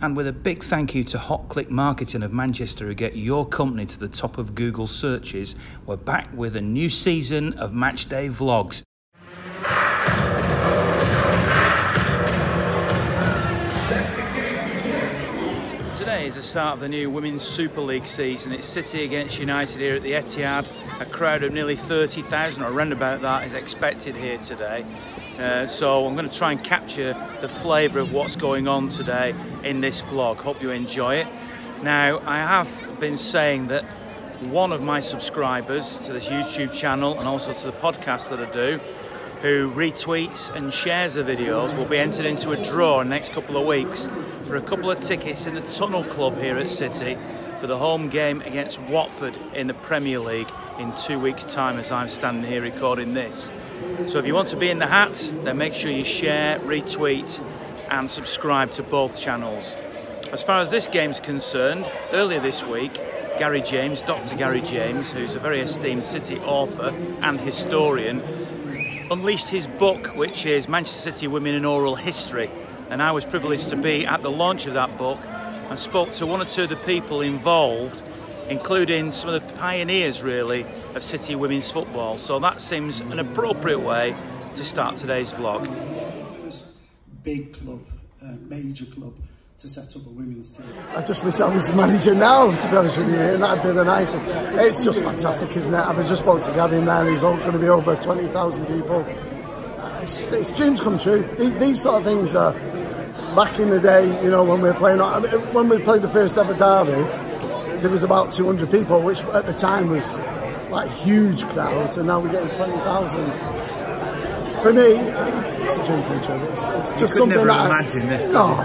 And with a big thank you to Hot Click Marketing of Manchester, who get your company to the top of Google searches, we're back with a new season of Matchday Vlogs. Today is the start of the new Women's Super League season. It's City against United here at the Etihad. A crowd of nearly 30,000 or around about that is expected here today. So I'm going to try and capture the flavour of what's going on today in this vlog. Hope you enjoy it. Now, I have been saying that one of my subscribers to this YouTube channel and also to the podcast that I do, who retweets and shares the videos, will be entered into a draw in the next couple of weeks for a couple of tickets in the Tunnel Club here at City for the home game against Watford in the Premier League in 2 weeks' time, as I'm standing here recording this. So if you want to be in the hat, then make sure you share, retweet and subscribe to both channels. As far as this game's concerned, earlier this week, Gary James, Dr. Gary James, who's a very esteemed City author and historian, unleashed his book, which is Manchester City Women in Oral History. And I was privileged to be at the launch of that book and spoke to one or two of the people involved, including some of the pioneers, really, of City women's football. So that seems an appropriate way to start today's vlog. First big club, major club, to set up a women's team. I just wish I was the manager now, to be honest with you, and that'd be the nice. It's just fantastic, isn't it? I've just spoke to Gavin there, he's going to be over 20,000 people. It's dreams come true. These sort of things are, back in the day, you know, when we were playing, I mean, when we played the first ever derby, there was about 200 people, which at the time was like huge crowds, and now we're getting 20,000. For me, it's a dream come true. It's just something never that imagine this. No.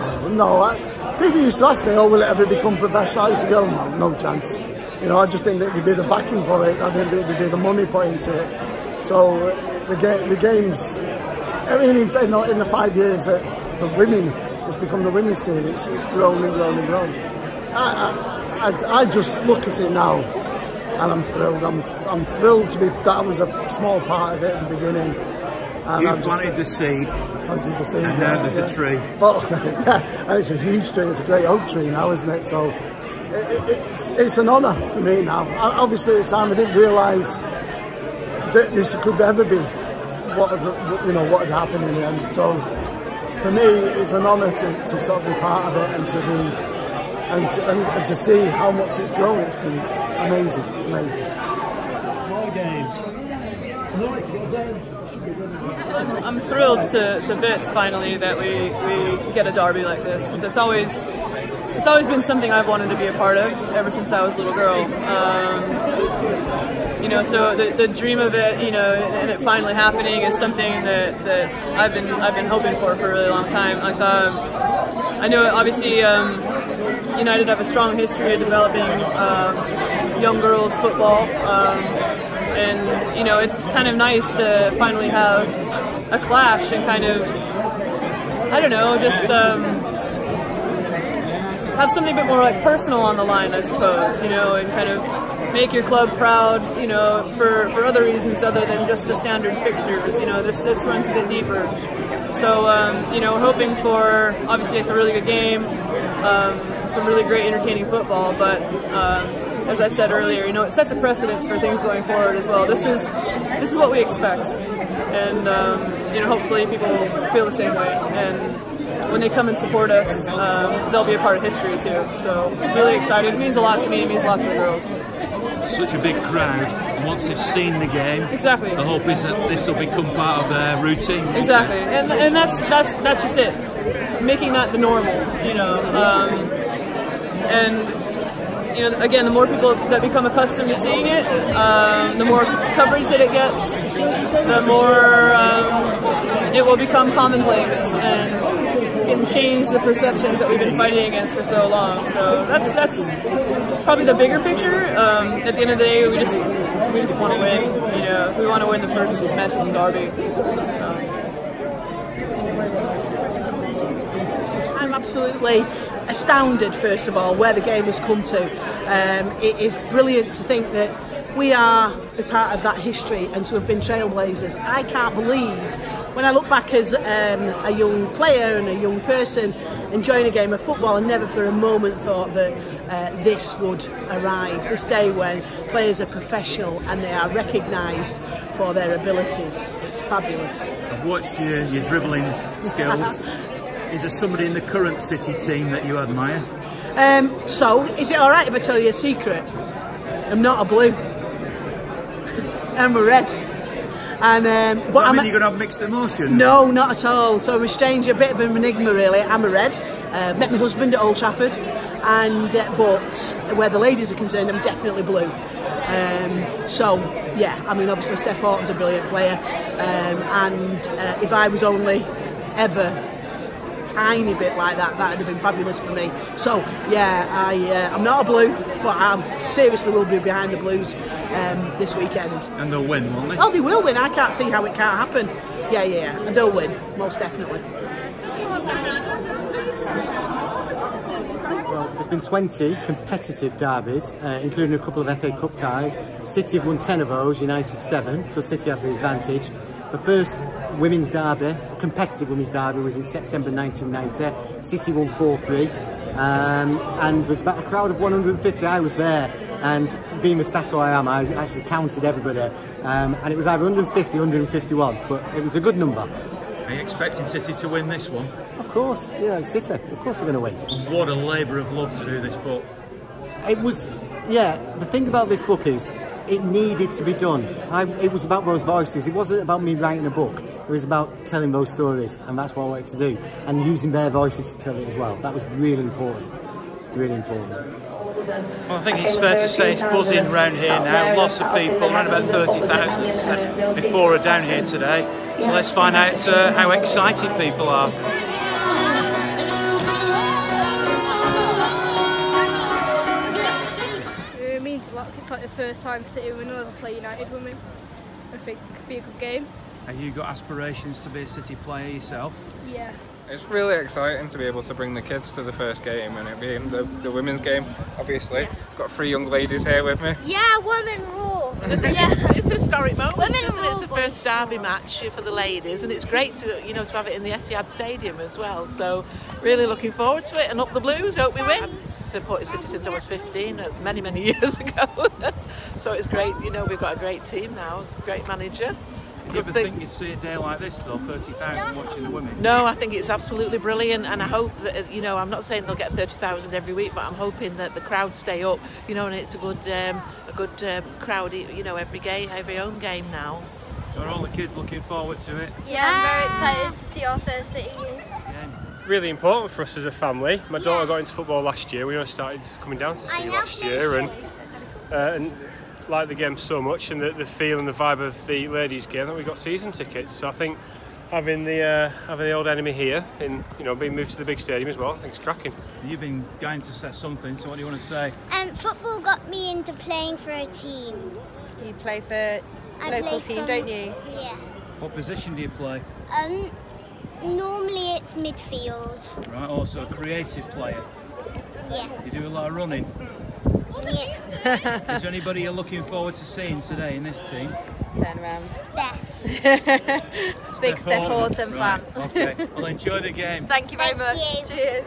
People used to ask me, "Oh, will it ever become professional?" I used to go, "No chance." You know, I just didn't think there'd be the backing for it. I didn't think there'd be the money put into it. So the games. I mean, in the 5 years that the women, it's become the women's team. It's grown and grown and grown. I just look at it now, and I'm thrilled. I'm thrilled to be that I was a small part of it at the beginning. And you planted the seed. Planted the seed. And now there's a tree. But and it's a huge tree. It's a great oak tree now, isn't it? So it's an honour for me now. Obviously, at the time I didn't realise that this could ever be what had happened in the end. So for me, it's an honour to sort of be part of it and to be. And to see how much it's grown, it's amazing, amazing. My game. I'd like to get there. I'm thrilled to bits finally that we get a derby like this, because it's always been something I've wanted to be a part of ever since I was a little girl. You know, so the dream of it, you know, and it finally happening is something that I've been hoping for a really long time. Like I know obviously United have a strong history of developing young girls football, and you know, it's kind of nice to finally have a clash and kind of, I don't know, just have something a bit more like personal on the line, I suppose, you know, and kind of make your club proud, you know, for other reasons other than just the standard fixtures. You know, this runs a bit deeper. So you know, we're hoping for obviously a really good game, some really great entertaining football, but as I said earlier, you know, it sets a precedent for things going forward as well. This is what we expect, and you know, hopefully people feel the same way, and when they come and support us, they'll be a part of history too. So really excited. It means a lot to me. It means a lot to the girls. Such a big crowd, and once they've seen the game, exactly, the hope is that this will become part of their routine. Exactly, and that's just it. Making that the normal, you know, and you know, again, the more people that become accustomed to seeing it, the more coverage that it gets, the more it will become commonplace and can change the perceptions that we've been fighting against for so long. So that's probably the bigger picture. At the end of the day, we just want to win. You know, we want to win the first Manchester Derby. I'm absolutely astounded, first of all, where the game has come to. It is brilliant to think that we are a part of that history and to have been trailblazers. I can't believe when I look back as a young player and a young person enjoying a game of football, I never for a moment thought that this would arrive, this day when players are professional and they are recognised for their abilities. It's fabulous. I've watched your dribbling skills. Is there somebody in the current City team that you admire? So, is it alright if I tell you a secret? I'm not a blue. I'm a red. And but I mean, you're going to have mixed emotions? No, not at all. So I'm a stranger, a bit of an enigma really. I'm a red. Met my husband at Old Trafford, and but where the ladies are concerned, I'm definitely blue. So yeah, I mean, obviously Steph Horton's a brilliant player, and if I was only ever tiny bit like that, that would have been fabulous for me. So yeah, I'm not a blue, but I seriously will be behind the Blues this weekend. And they'll win, won't they? Oh, they will win. I can't see how it can't happen. Yeah, and they'll win, most definitely. Well, there's been 20 competitive derbies, including a couple of FA Cup ties. City have won 10 of those, United 7, so City have the advantage. The first women's derby, competitive women's derby, was in September 1990. City won 4-3, and there was about a crowd of 150. I was there, and being the staff I am, I actually counted everybody, and it was either 150 or 151, but it was a good number. Are you expecting City to win this one? Of course, yeah, City, of course they're going to win. What a labour of love to do this book. It was, yeah, the thing about this book is, it needed to be done. It was about those voices. It wasn't about me writing a book. It was about telling those stories, and that's what I wanted to do. And using their voices to tell it as well. That was really important. Really important. Well, I think it's fair to say it's buzzing around here now. Lots of people, around about 30,000, as I said before, are down here today. So let's find out how excited people are. It's like the first time City women will ever play United women. I think it could be a good game. Have you got aspirations to be a City player yourself? Yeah. It's really exciting to be able to bring the kids to the first game, and it being the women's game, obviously. Yeah. Got 3 young ladies here with me. Yeah, women rule. Yes, it's a historic moment, isn't it? It's the first derby match for the ladies, and it's great to to have it in the Etihad Stadium as well. So really looking forward to it, and up the Blues. Hope we win. I've supported City since I was 15. That's many years ago. So it's great. We've got a great team now, great manager. Do you ever think you'd see a day like this though, 30,000 watching the women? No, I think it's absolutely brilliant, and I hope that, I'm not saying they'll get 30,000 every week, but I'm hoping that the crowds stay up, and it's a good crowd, every game, every home game now. So are all the kids looking forward to it? Yeah, I'm very excited to see our first City game. Really important for us as a family. My daughter got into football last year. We only started coming down to see last year, and like the game so much, and the feel and the vibe of the ladies' game, that we got season tickets. So I think having the old enemy here, and being moved to the big stadium as well, I think it's cracking. You've been going to say something, so what do you want to say? Football got me into playing for a team. You play for a local team, don't you? Yeah. What position do you play? Normally it's midfield. Right, also a creative player. Yeah. You do a lot of running. Yeah. Is there anybody you're looking forward to seeing today in this team? Turn around. Steph. Big Steph Horton fan. Okay, well enjoy the game. Thank you very much. Cheers.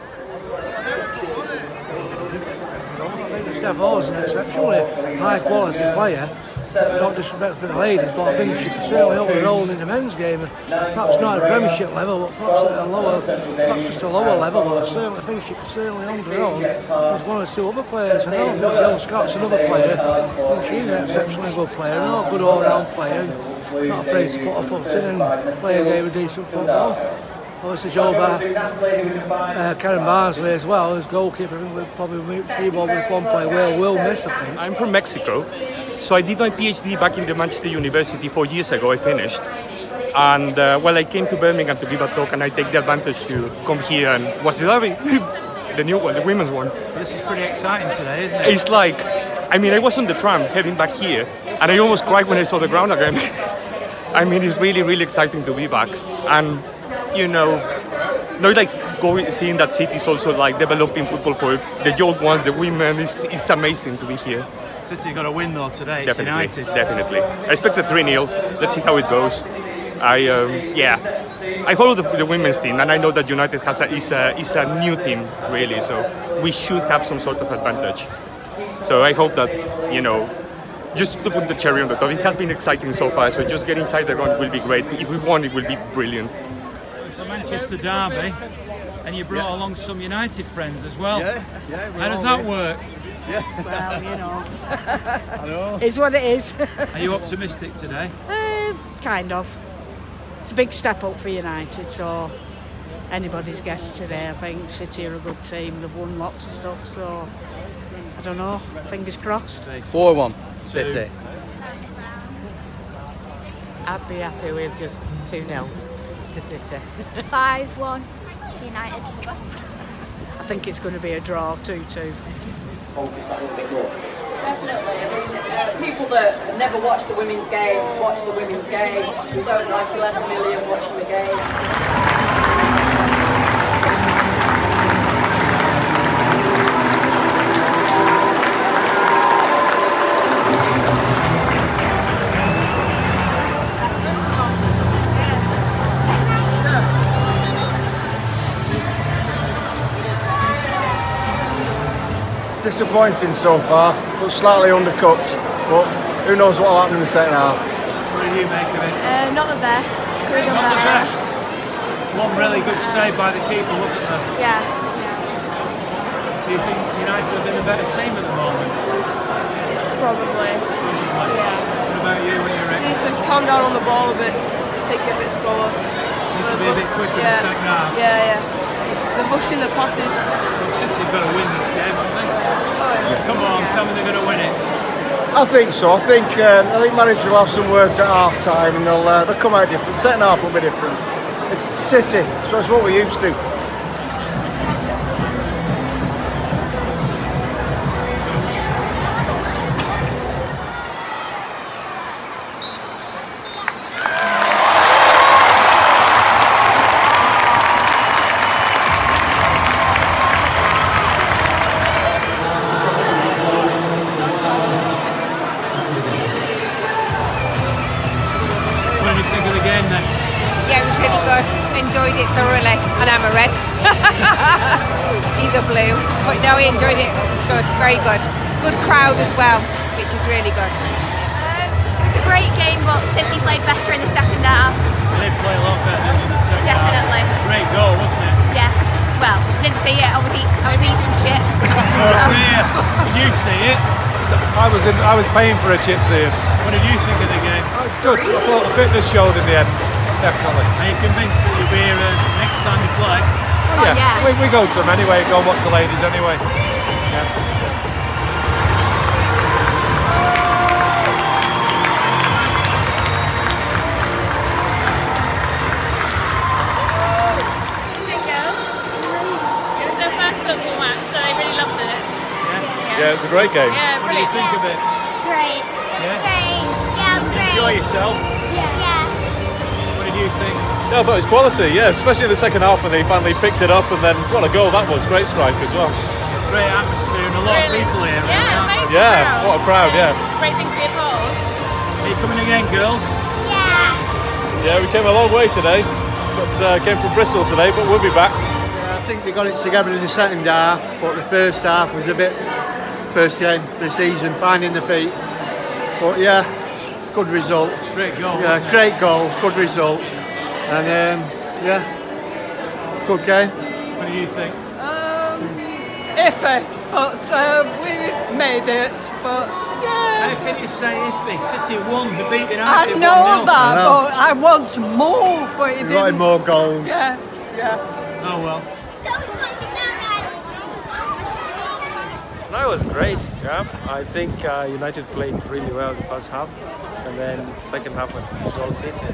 Steph Horton's an exceptionally high quality player. Not disrespect for the ladies, but I think she can certainly hold her own in the men's game. Perhaps not at Premiership level, but perhaps at a lower, perhaps just a lower level. But I certainly think she can certainly hold her own. There's one or two other players. I know Jill Scott's another player. I think she's an exceptionally good player, not a good all-round player. Not afraid to put her foot in and play a game of decent football. Obviously, Karen Barnsley as well as goalkeeper. I think we'll probably Shebo with one player will miss, I think. I'm from Mexico, so I did my PhD back in the Manchester University 4 years ago. I finished, and I came to Birmingham to give a talk, and I take the advantage to come here and watch the derby, the new one, the women's one. So this is pretty exciting today, isn't it? It's like, I was on the tram heading back here, and I almost cried when I saw the ground again. It's really exciting to be back, and not like seeing that City is also like developing football for the young ones, the women. It's amazing to be here. City got a win though today. Definitely, United. definitely. I expect a 3-0. Let's see how it goes. I follow the women's team, and I know that United is a new team really, so we should have some sort of advantage. So I hope that, you know, just to put the cherry on the top, it has been exciting so far. So just get inside the run will be great. If we won, it will be brilliant. It's a Manchester derby, and you brought along some United friends as well. Yeah. How does that work? Well, you know, I know. It's what it is. Are you optimistic today? Kind of. It's a big step up for United, so anybody's guess today. I think City are a good team. They've won lots of stuff, so I don't know. Fingers crossed. 4-1 City. I'd be happy with just 2-0 to City. 5-1 to United. I think it's going to be a draw, 2-2. Focus that a little bit more. Definitely. I mean, people that never watched the women's game watch the women's game. There's only like 11 million watching the game. Disappointing so far, but slightly undercooked, but who knows what will happen in the second half. What did you make of it? Not the best. Could have done Not the better. best. One really good save by the keeper, wasn't there? Yeah. Do you think United have been a better team at the moment? Probably. What about you when you're Need to calm down on the ball a bit, take it a bit slower. Needs to be a bit quicker in the second half. Yeah. They're rushing the passes. Well, City have got to win this game, haven't they? Come on, tell me they're going to win it. I think so. I think manager will have some words at half time and they'll come out different. Second half will be different. City, so it's what we're used to. What did you think of the game then? Yeah, it was really good. Enjoyed it thoroughly, and I'm a red. He's a blue, but no, he enjoyed it. It was good, very good. Good crowd as well, which is really good. It was a great game, but City played better in the second half. They did play a lot better in the second Definitely. half. Great goal, wasn't it? Yeah. Well, didn't see it. I was eating chips. Did you see it? I was paying for a chips here. What did you think of the game? Oh, it's good. I thought the fitness showed in the end. Definitely. Are you convinced that you'll be here next time you play? Oh, yeah. We go to them anyway. Go and watch the ladies anyway. Yeah. It was their first football match, so they really loved it. Yeah, it's a great game. Yeah, What do you think of it? Great. Yeah? Great. Yeah, it was great. Enjoy yourself? Yeah. What did you think? Yeah, I thought it was quality, yeah, especially in the second half when he finally picks it up, and then what a goal that was. Great strike as well. Great atmosphere and a lot of people here. amazing Yeah, crowd. what a crowd, yeah. Great thing to be a part of. Are you coming again, girls? Yeah, we came a long way today, but came from Bristol today, but we'll be back. I think they got it together in the second half, but the first half was a bit first game of the season, finding the feet. But yeah, good result. Great goal. Yeah, great goal, good result. And yeah, good game. What do you think? Iffy, but we made it. But yeah. How can you say iffy? City won, they beat United. I 1-0. know that, but I want more. But it We didn't. wanted more goals. Yeah. Oh well. No, it was great. Yeah, I think United played really well in the first half, and then second half was all City.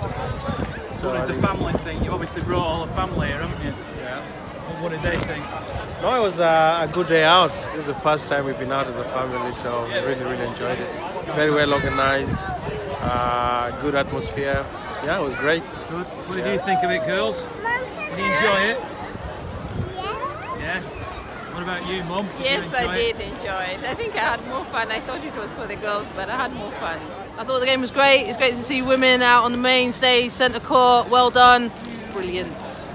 So What did the family think? You obviously brought all the family here, haven't you? Yeah. What did they think? No, it was a good day out. This is the first time we've been out as a family, so we really enjoyed it. Very well organized, good atmosphere. Yeah, it was great. Good. What did you think of it, girls? Did you enjoy it? Yeah. What about you, Mum? Yes, I did enjoy it. I think I had more fun. I thought it was for the girls, but I had more fun. I thought the game was great. It's great to see women out on the main stage, centre court. Well done. Brilliant.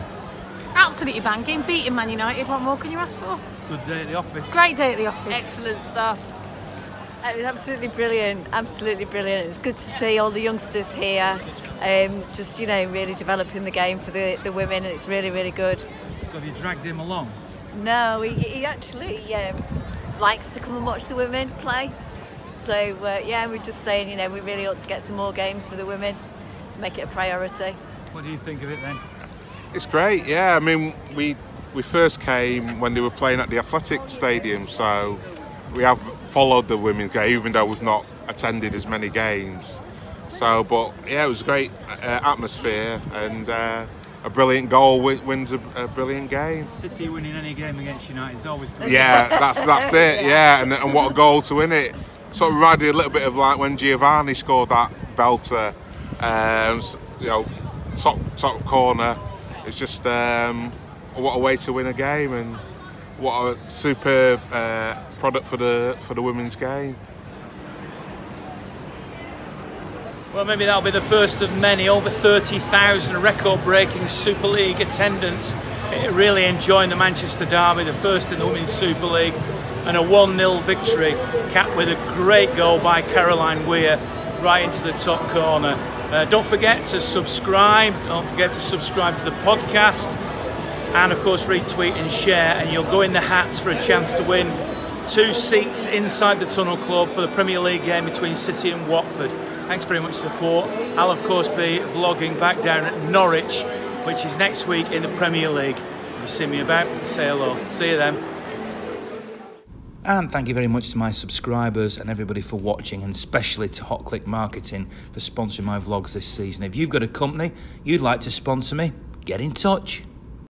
Absolutely banging. Beating Man United. What more can you ask for? Good day at the office. Great day at the office. Excellent stuff. It was absolutely brilliant. Absolutely brilliant. It's good to see all the youngsters here. Just, you know, really developing the game for the women. And it's really, really good. So have you dragged him along? No, he actually likes to come and watch the women play. So, yeah, we're just saying, you know, we really ought to get some more games for the women, make it a priority. What do you think of it then? It's great, yeah. I mean, we first came when they were playing at the Etihad Stadium, so we have followed the women's game, even though we've not attended as many games. So, but yeah, it was a great atmosphere, and a brilliant goal wins a brilliant game. City winning any game against United is always good. Yeah, that's it. Yeah, and what a goal to win it. Sort of reminded me a little bit of like when Giovanni scored that belter, you know, top corner. It's just what a way to win a game, and what a superb product for the women's game. Well, maybe that'll be the first of many. Over 30,000 record-breaking Super League attendance. Really enjoying the Manchester Derby, the first in the Women's Super League, and a 1-0 victory, capped with a great goal by Caroline Weir right into the top corner. Don't forget to subscribe. Don't forget to subscribe to the podcast, and of course retweet and share, and you'll go in the hats for a chance to win 2 seats inside the Tunnel Club for the Premier League game between City and Watford. Thanks very much for support. I'll of course be vlogging back down at Norwich, which is next week in the Premier League. If you see me about, say hello. See you then. And thank you very much to my subscribers and everybody for watching, and especially to Hot Click Marketing for sponsoring my vlogs this season. If you've got a company you'd like to sponsor me, get in touch.